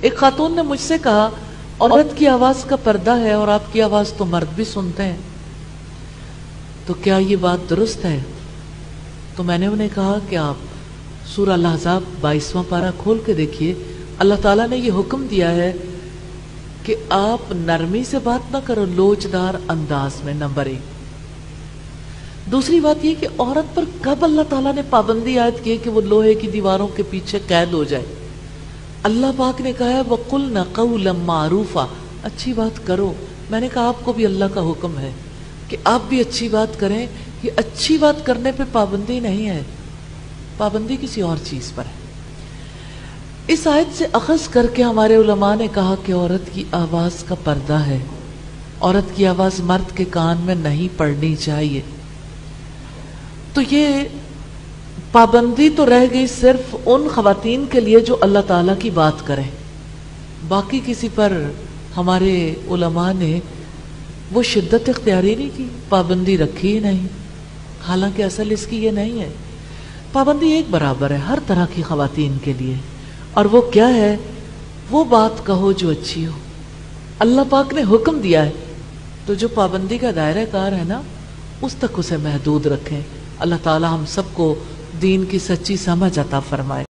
ایک خاتون نے مجھ سے کہا عورت کی آواز کا پردہ ہے اور آپ کی آواز تو مرد بھی سنتے ہیں، تو کیا یہ بات درست ہے؟ تو میں نے انہیں کہا کہ آپ سورہ الاحزاب 22واں پارہ کھول کے دیکھیے، اللہ تعالیٰ نے یہ حکم دیا ہے کہ آپ نرمی سے بات نہ کرو، لوچدار انداز میں، نمبر 1۔ دوسری بات یہ کہ عورت پر کب اللہ تعالیٰ نے پابندی عائد کی کہ وہ لوہے کی دیواروں کے پیچھے قید ہو جائے؟ اللہ پاک نے کہا ہے وَقُلْنَ قَوْلًا مَعْرُوفًا، اچھی بات کرو۔ میں نے کہا آپ کو بھی اللہ کا حکم ہے کہ آپ بھی اچھی بات کریں۔ یہ اچھی بات کرنے پہ پابندی نہیں ہے، پابندی کسی اور چیز پر ہے۔ اس آیت سے اخذ کر کے ہمارے علماء نے کہا کہ عورت کی آواز کا پردہ ہے، عورت کی آواز مرد کے کان میں نہیں پڑنی چاہیے۔ تو یہ پابندی تو رہ گئی صرف ان خواتین کے لیے جو اللہ تعالیٰ کی بات کریں، باقی کسی پر ہمارے علماء نے وہ شدت اختیاری نہیں کی، پابندی رکھی ہی نہیں، حالانکہ اصل اس کی یہ نہیں ہے۔ پابندی ایک برابر ہے ہر طرح کی خواتین کے لیے، اور وہ کیا ہے؟ وہ بات کہو جو اچھی ہو۔ اللہ پاک نے حکم دیا ہے تو جو پابندی کا دائرہ کار ہے نا، اس تک اسے محدود رکھیں۔ اللہ تعالی ہم سب کو دین کی سچی سمجھ عطا فرمائے۔